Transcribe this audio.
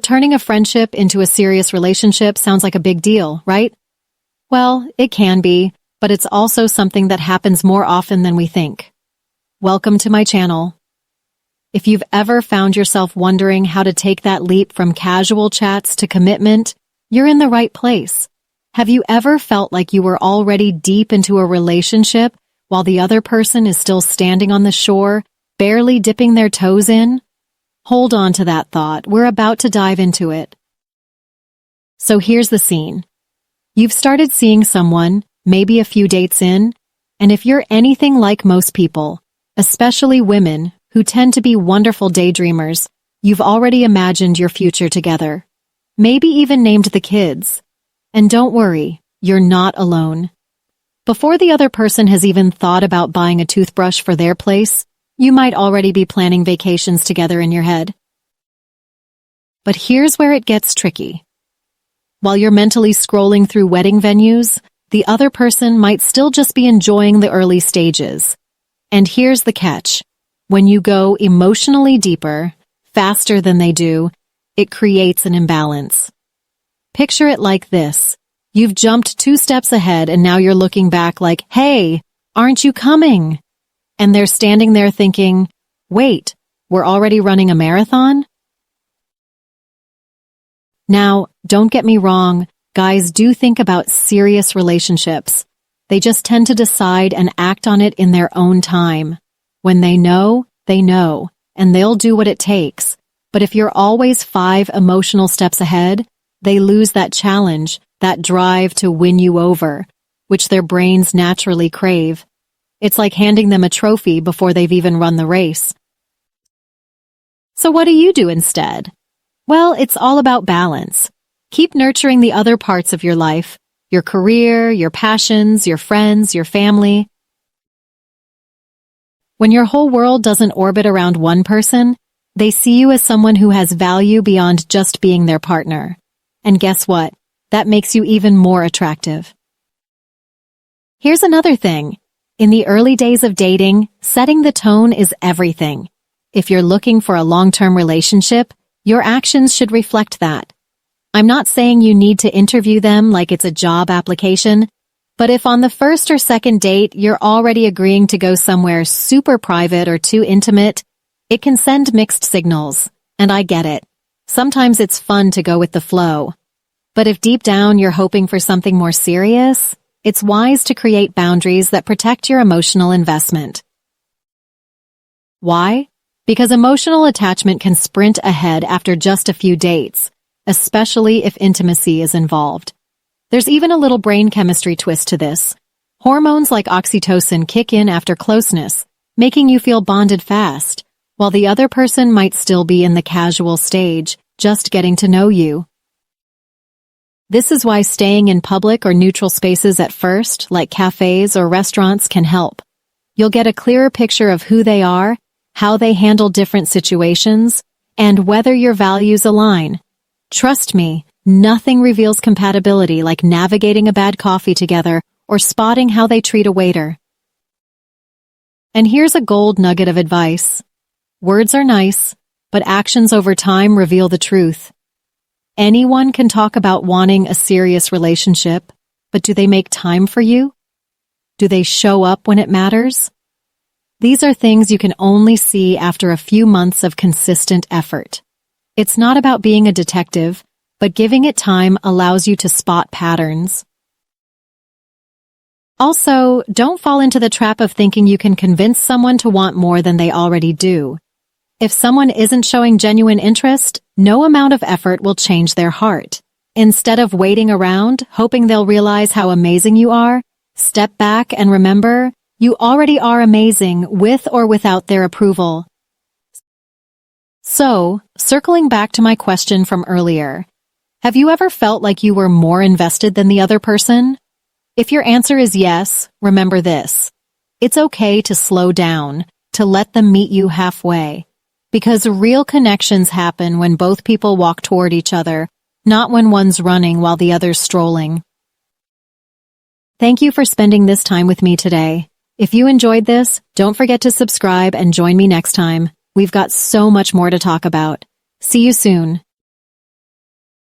Turning a friendship into a serious relationship sounds like a big deal, right? Well, it can be, but it's also something that happens more often than we think. Welcome to my channel. If you've ever found yourself wondering how to take that leap from casual chats to commitment, you're in the right place. Have you ever felt like you were already deep into a relationship while the other person is still standing on the shore, barely dipping their toes in? Hold on to that thought. We're about to dive into it. So here's the scene. You've started seeing someone, maybe a few dates in, and if you're anything like most people, especially women who tend to be wonderful daydreamers, you've already imagined your future together. Maybe even named the kids. And don't worry, you're not alone. Before the other person has even thought about buying a toothbrush for their place, you might already be planning vacations together in your head. But here's where it gets tricky. While you're mentally scrolling through wedding venues, the other person might still just be enjoying the early stages. And here's the catch. When you go emotionally deeper, faster than they do, it creates an imbalance. Picture it like this. You've jumped 2 steps ahead and now you're looking back like, hey, aren't you coming? And they're standing there thinking, wait, we're already running a marathon? Now, don't get me wrong, guys do think about serious relationships. They just tend to decide and act on it in their own time. When they know, and they'll do what it takes. But if you're always 5 emotional steps ahead, they lose that challenge, that drive to win you over, which their brains naturally crave. It's like handing them a trophy before they've even run the race. So what do you do instead? Well, it's all about balance. Keep nurturing the other parts of your life, your career, your passions, your friends, your family. When your whole world doesn't orbit around one person, they see you as someone who has value beyond just being their partner. And guess what? That makes you even more attractive. Here's another thing. In the early days of dating, setting the tone is everything. If you're looking for a long-term relationship, your actions should reflect that. I'm not saying you need to interview them like it's a job application, but if on the first or second date you're already agreeing to go somewhere super private or too intimate, it can send mixed signals, and I get it. Sometimes it's fun to go with the flow. But if deep down you're hoping for something more serious, it's wise to create boundaries that protect your emotional investment. Why? Because emotional attachment can sprint ahead after just a few dates, especially if intimacy is involved. There's even a little brain chemistry twist to this. Hormones like oxytocin kick in after closeness, making you feel bonded fast, while the other person might still be in the casual stage, just getting to know you. This is why staying in public or neutral spaces at first, like cafes or restaurants, can help. You'll get a clearer picture of who they are, how they handle different situations, and whether your values align. Trust me, nothing reveals compatibility like navigating a bad coffee together or spotting how they treat a waiter. And here's a gold nugget of advice. Words are nice, but actions over time reveal the truth. Anyone can talk about wanting a serious relationship, but do they make time for you? Do they show up when it matters? These are things you can only see after a few months of consistent effort. It's not about being a detective, but giving it time allows you to spot patterns. Also, don't fall into the trap of thinking you can convince someone to want more than they already do. If someone isn't showing genuine interest, no amount of effort will change their heart. Instead of waiting around, hoping they'll realize how amazing you are, step back and remember, you already are amazing with or without their approval. So, circling back to my question from earlier, have you ever felt like you were more invested than the other person? If your answer is yes, remember this. It's okay to slow down, to let them meet you halfway. Because real connections happen when both people walk toward each other, not when one's running while the other's strolling. Thank you for spending this time with me today. If you enjoyed this, don't forget to subscribe and join me next time. We've got so much more to talk about. See you soon.